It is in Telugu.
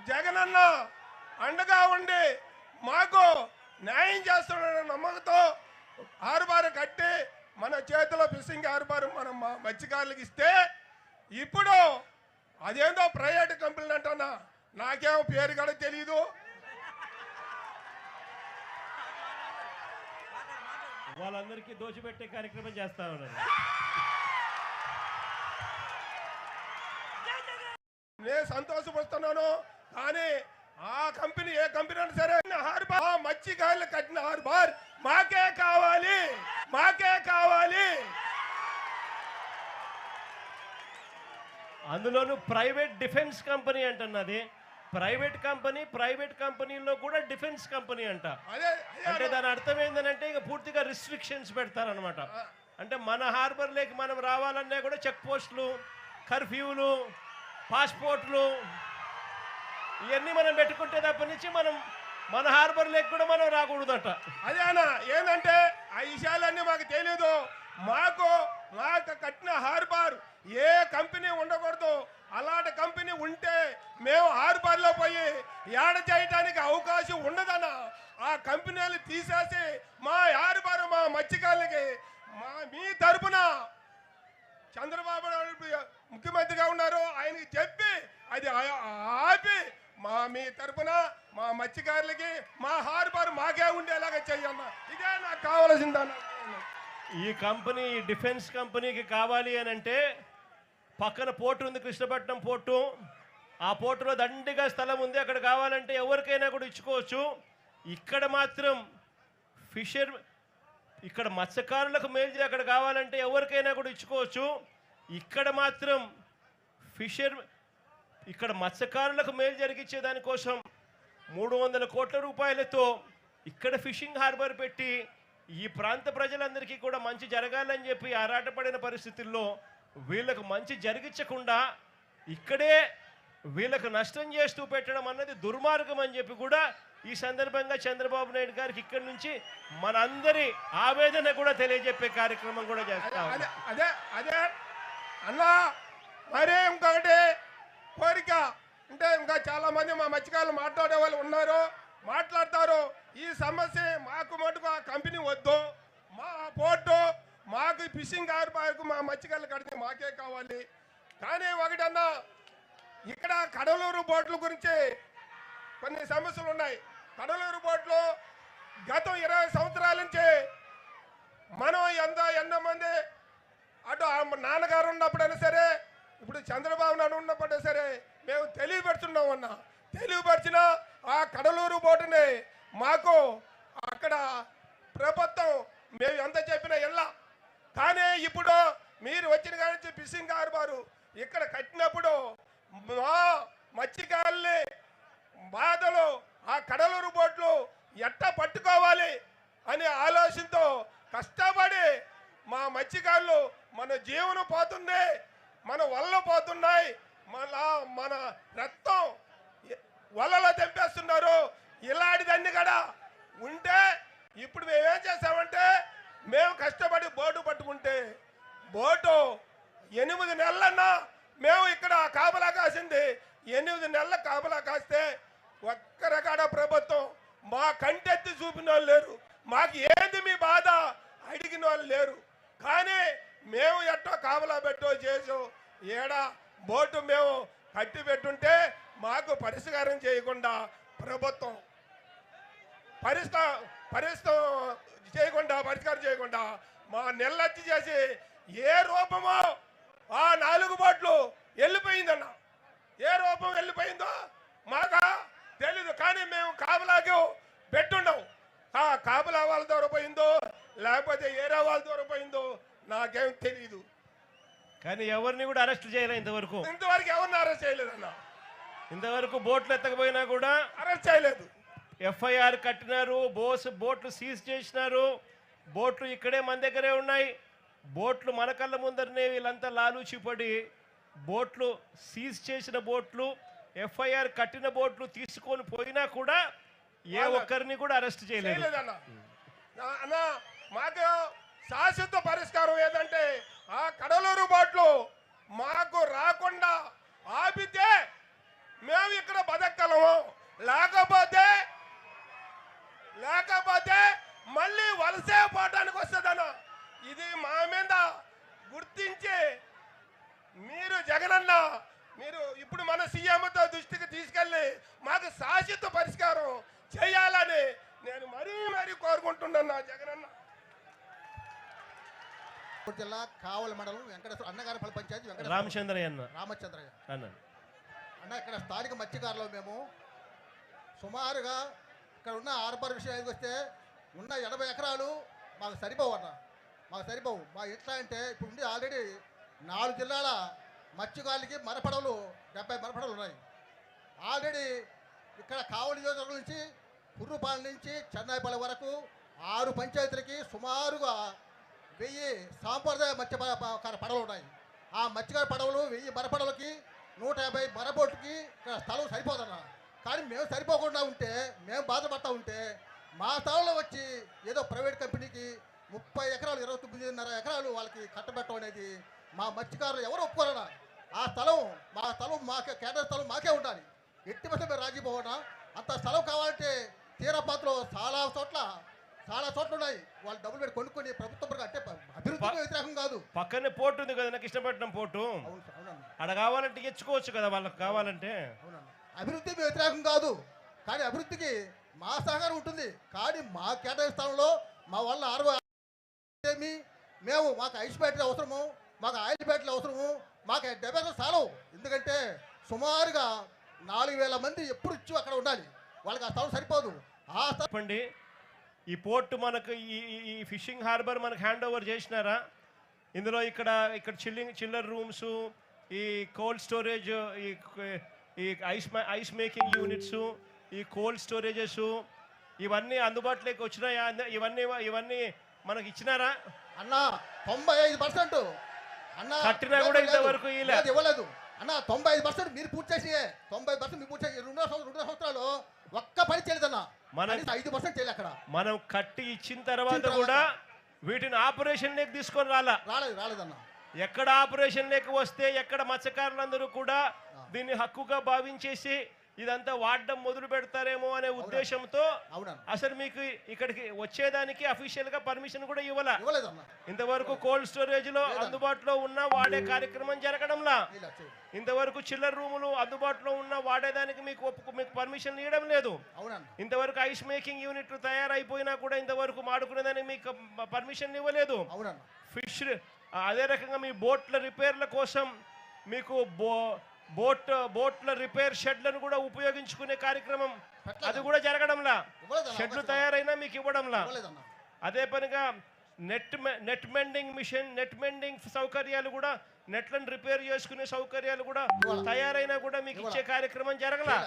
జగనన్న అండగా ఉండి మాకు న్యాయం చేస్తున్న నమ్మకంతో హార్బర్ కట్టి మన చేతిలో ఫిషింగ్ హార్బర్ మనం మత్స్యకారులకు ఇస్తే ఇప్పుడు అదేందో ప్రైవేట్ కంపెనీ అంటున్నా, నాకేమో పేరు కూడా తెలియదు. వాళ్ళందరికీ దోచిపెట్టే కార్యక్రమం చేస్తా ఉన్నారు. నేను సంతోషపడుతున్నాను, కానీ ఆ కంపెనీ ఏ కంపెనీ అయినా సరే హార్బర్ మత్స్యకారులు కట్టిన హార్బర్ మాకే కావాలి, మాకే కావాలి. అందులోనూ ప్రైవేట్ డిఫెన్స్ కంపెనీ అంటున్నది. ప్రైవేట్ కంపెనీలో కూడా డిఫెన్స్ కంపెనీ అంట. అంటే దాని అర్థం ఏంటంటే ఇక పూర్తిగా రిస్ట్రిక్షన్స్ పెడతారనమాట. అంటే మన హార్బర్లోకి మనం రావాలన్నా కూడా చెక్ పోస్టులు, కర్ఫ్యూలు, పాస్పోర్ట్లు ఇవన్నీ మనం పెట్టుకుంటే తప్ప నుంచి మనం మన హార్బర్లోకి కూడా మనం రాకూడదట. అదే అన్న, ఏంటంటే ఆ విషయాలన్నీ మాకు తెలియదు. మాకు కట్టిన హార్బర్ ఏ కంపెనీ ఉండకూడదు. అలాంటి కంపెనీ ఉంటే మేము హార్బర్లో పోయి ఏడ చేయడానికి అవకాశం ఉండదన్న. ఆ కంపెనీలు తీసేసి మా హార్బర్ మా మత్స్యకారులకి మీ తరపున చంద్రబాబు నాయుడు ముఖ్యమంత్రిగా ఉన్నారు, ఆయనకి చెప్పి అది ఆపి మీ తరపున మా మత్స్యకారులకి మా హార్బర్ మాకే ఉండేలాగా చెయ్యన్న. ఇదే నాకు కావాల్సిందన్న. ఈ కంపెనీ డిఫెన్స్ కంపెనీకి కావాలి అని అంటే పక్కన పోర్టు ఉంది, కృష్ణపట్నం పోర్టు. ఆ పోర్టులో దండిగా స్థలం ఉంది, అక్కడ కావాలంటే ఎవరికైనా కూడా ఇచ్చుకోవచ్చు. ఇక్కడ మాత్రం ఇక్కడ మత్స్యకారులకు మేలు అక్కడ కావాలంటే ఎవరికైనా కూడా ఇచ్చుకోవచ్చు. ఇక్కడ మాత్రం ఇక్కడ మత్స్యకారులకు మేలు జరిగించే దానికోసం 300 కోట్ల రూపాయలతో ఇక్కడ ఫిషింగ్ హార్బర్ పెట్టి ఈ ప్రాంత ప్రజలందరికీ కూడా మంచి జరగాలని చెప్పి ఆరాటపడిన పరిస్థితుల్లో వీళ్ళకు మంచి జరిగించకుండా ఇక్కడే వీళ్ళకు నష్టం చేస్తూ పెట్టడం అన్నది దుర్మార్గం అని చెప్పి కూడా ఈ సందర్భంగా చంద్రబాబు నాయుడు గారికి ఇక్కడి నుంచి మనందరి ఆవేదన కూడా తెలియజెప్పే కార్యక్రమం కూడా చేస్తాం. అదే అదే అన్నా, మరే ఇంకొకటి కోరిక అంటే ఇంకా చాలా మంది మా మత్స్యకారులు మాట్లాడే వాళ్ళు ఉన్నారు, మాట్లాడతారు. ఈ సమస్య మాకు మటుకు ఆ కంపెనీ వద్దు, మా పోర్టు మాకు ఫిషింగ్ హార్బర్కు మా మత్స్యకారులు కడితే మాకే కావాలి. కానీ ఒకటన్నా, ఇక్కడ కడలూరు బోట్ల గురించి కొన్ని సమస్యలు ఉన్నాయి. కడలూరు బోట్లు గతం 20 సంవత్సరాల నుంచి మనం ఎంతమంది అటు నాన్నగారు ఉన్నప్పుడైనా సరే, ఇప్పుడు చంద్రబాబు నాయుడు ఉన్నప్పుడైనా సరే మేము తెలియపరుచున్నాం అన్న. తెలియపరిచిన ఆ కడలూరు బోటుని మాకు అక్కడ ప్రభుత్వం మేము ఎంత చెప్పినా ఎలా. కానీ ఇప్పుడు మీరు వచ్చిన కానీ ఫిషింగ్ హార్బర్ ఇక్కడ కట్టినప్పుడు మా మత్స్యకారుల్ని బాధలు ఆ కడలూరు బోట్లు ఎట్టా పట్టుకోవాలి అనే ఆలోచనతో కష్టపడి మా మత్స్యకారులు మన జీవనం పోతుంది, మన వలలు పోతున్నాయి, మన రక్తం వలలో తెంపేస్తున్నారు. ఇలాంటిదన్నీ కూడా ఉంటే ఇప్పుడు మేమేం చేసామంటే, మేము కష్టపడి బోటు పట్టుకుంటే బోటు 8 నెలలన్నా మేము ఇక్కడ కాపలా కాసింది. 8 నెలల కాపలా కాస్తే ఒక్కరకాడ ప్రభుత్వం మా కంటెత్తి చూపిన వాళ్ళు లేరు, మాకు ఏంది మీ బాధ అడిగిన వాళ్ళు లేరు. కానీ మేము ఎట్టో కాపలా పెట్టో చేసో ఏడా బోటు మేము కట్టి పెట్టుంటే మాకు పరిష్కారం చేయకుండా ప్రభుత్వం పరిష్కారం చేయకుండా మా నెల్లచ్చి చేసి ఏ రూపమో ఆ 4 బోట్లు వెళ్ళిపోయిందన్న. ఏ రూపం వెళ్ళిపోయిందో మాకు తెలీదు. కానీ మేము కాపలాకి పెట్టుండవు. ఆ కాపలా వాళ్ళ ద్వారా పోయిందో లేకపోతే ఏరే వాళ్ళ ద్వారా పోయిందో నాకేం తెలీదు. కానీ ఎవరిని కూడా అరెస్ట్ చేయలేదు ఇంతవరకు ఎవరిని అరెస్ట్ చేయలేదన్న. ఇంతవరకు బోట్లు ఎత్తకపోయినా కూడా అరెస్ట్ చేయలేదు. ఎఫ్ఐఆర్ కట్టినారు, బోట్లు సీజ్ చేసినారు. బోట్లు ఇక్కడే మన దగ్గరే ఉన్నాయి. బోట్లు మన కళ్ళ ముందరనే వీళ్ళంతా లాలూచిపడి బోట్లు సీజ్ చేసిన బోట్లు, ఎఫ్ఐఆర్ కట్టిన బోట్లు తీసుకొని పోయినా కూడా ఏ ఒక్కరిని కూడా అరెస్ట్ చేయలేదు. అన్న మాకు శాశ్వత పరిష్కారం ఏదంటే ఆ కడలూరు బోట్లు మాకు రాకుండా ఆపితే మేము ఇక్కడ బతకగలం ఇది మా మీద గుర్తించి మీరు జగనన్న మీరు ఇప్పుడు మన సీఎంతో దృష్టికి తీసుకెళ్ళి మాకు శాశ్వత పరిష్కారం చేయాలని నేను మరీ కోరుకుంటున్నాను జగనన్న. జిల్లా కావలి మండలం వెంకటేశ్వర అన్నగారిపల్లి పంచాయతీ రామచంద్రయ్య అన్న రామచంద్రయ్య అన్న అన్న ఇక్కడ స్థానిక మత్స్యకారులు మేము సుమారుగా ఇక్కడ ఉన్న ఆర్బర్ విషయానికి వస్తే ఉన్న 80 ఎకరాలు మాకు సరిపోవు అన్న, మాకు సరిపోవు. మా ఎట్లా అంటే ఇప్పుడు ఉండి ఆల్రెడీ 4 జిల్లాల మత్స్యకారులకి మరపడవలు 70 మరపడవలు ఉన్నాయి. ఆల్రెడీ ఇక్కడ కావలి నియోజకవర్గం నుంచి కుర్రుపాలెం నుంచి చెన్నైపల్లి వరకు 6 పంచాయతీలకి సుమారుగా 1000 సాంప్రదాయ మత్స్యకార పడవలు ఉన్నాయి. ఆ మత్స్యకార పడవలు 1000 మరపడవలకి 150 మరబోటుకి ఇక్కడ స్థలం సరిపోదన్న. కానీ మేము సరిపోకుండా ఉంటే, మేము బాధపడతా ఉంటే మా స్థలంలో వచ్చి ఏదో ప్రైవేట్ కంపెనీకి 30 ఎకరాలు 29.5 ఎకరాలు వాళ్ళకి కట్టబెట్టడం అనేది మా మత్స్యకారులు ఎవరు ఒప్పుకోరన్నా. ఆ స్థలం మాకే కేంద్ర స్థలం మాకే ఉండాలి. ఎట్టి పట్ల మేము రాజీ పోవడా. అంత స్థలం కావాలంటే తీరపాత్రలో చాలా చోట్ల ఉన్నాయి. వాళ్ళు డబ్బులు పెట్టి కొనుక్కొని ప్రభుత్వం అంటే అభివృద్ధికి వ్యతిరేకం కాదు. పక్కనే పోర్టు ఉంది కదా కృష్ణపట్నం పోర్టు, అవునన్నా, అక్కడ కావాలంటే ఇచ్చుకోవచ్చు కదా వాళ్ళకి కావాలంటే. అవునన్నా, అభివృద్ధికి వ్యతిరేకం కాదు, కానీ అభివృద్ధికి మా సహకారం ఉంటుంది. కానీ మా కేటాయించిన స్థానంలో మా వాళ్ళ 60 మేము మాకు ఐస్ బ్యాటరీ అవసరము, మాకు ఆయిల్ బ్యాటరీ అవసరము, మాకు 70 స్థలం. ఎందుకంటే సుమారుగా 4000 మంది ఎప్పుడు ఇచ్చి అక్కడ ఉండాలి. వాళ్ళకి ఆ స్థలం సరిపోదు. ఆ స్థలం చెప్పండి, ఈ పోర్టు మనకు ఈ ఫిషింగ్ హార్బర్ మనకు హ్యాండ్ ఓవర్ చేసినారా? ఇందులో ఇక్కడ చిల్లర్ రూమ్స్, ఈ కోల్డ్ స్టోరేజ్, ఈ ఐస్ మేకింగ్ యూనిట్స్, ఈ కోల్డ్ స్టోరేజెస్ ఇవన్నీ అందుబాటులోకి వచ్చినాయా? ఇవన్నీ మనకి ఇచ్చినారా? అన్న 95% అన్న కట్టినా కూడా ఇంతవరకు ఇవ్వలేదు అన్న. 95% మీరు పూర్తి చేసి 90% మీరు పూర్తి చేసి 2 సంవత్సరాలు ఒక్క పని చేయలేదన్న. మన 5% చేయలే అక్కడ. మనం కట్టి ఇచ్చిన తర్వాత కూడా వీటిని ఆపరేషన్ లేక తీసుకొని రాలేదన్న. ఎక్కడ ఆపరేషన్ లేక వస్తే ఎక్కడ మత్స్యకారులందరూ కూడా దీన్ని హక్కుగా భావించేసి ఇదంతా వాడడం మొదలు పెడతారేమో అనే ఉద్దేశంతో అసలు మీకు ఇక్కడికి వచ్చేదానికి అఫీషియల్ గా పర్మిషన్ కూడా ఇవ్వలేదన్న. ఇంతవరకు కోల్డ్ స్టోరేజ్ లో అందుబాటులో ఉన్న వాడే కార్యక్రమం జరగడంలా, ఇంతవరకు చిల్లర్ రూములు అందుబాటులో ఉన్న వాడేదానికి మీకు పర్మిషన్ ఇవ్వడం లేదు. ఇంతవరకు ఐస్ మేకింగ్ యూనిట్ తయారైపోయినా కూడా ఇంతవరకు మాడుకునేదానికి మీకు పర్మిషన్ ఇవ్వలేదు. ఫిష్ అదే రకంగా మీ బోట్ల రిపేర్ల కోసం మీకు బోట్ల రిపేర్ షెడ్లను కూడా ఉపయోగించుకునే కార్యక్రమం అది కూడా జరగడంలా. షెడ్లు తయారైనా మీకు ఇవ్వడంలా. అదే పనిగా నెట్ మెండింగ్ సౌకర్యాలు కూడా, నెట్లను రిపేర్ చేసుకునే సౌకర్యాలు కూడా తయారైనా కూడా మీకు ఇచ్చే కార్యక్రమం జరగలా.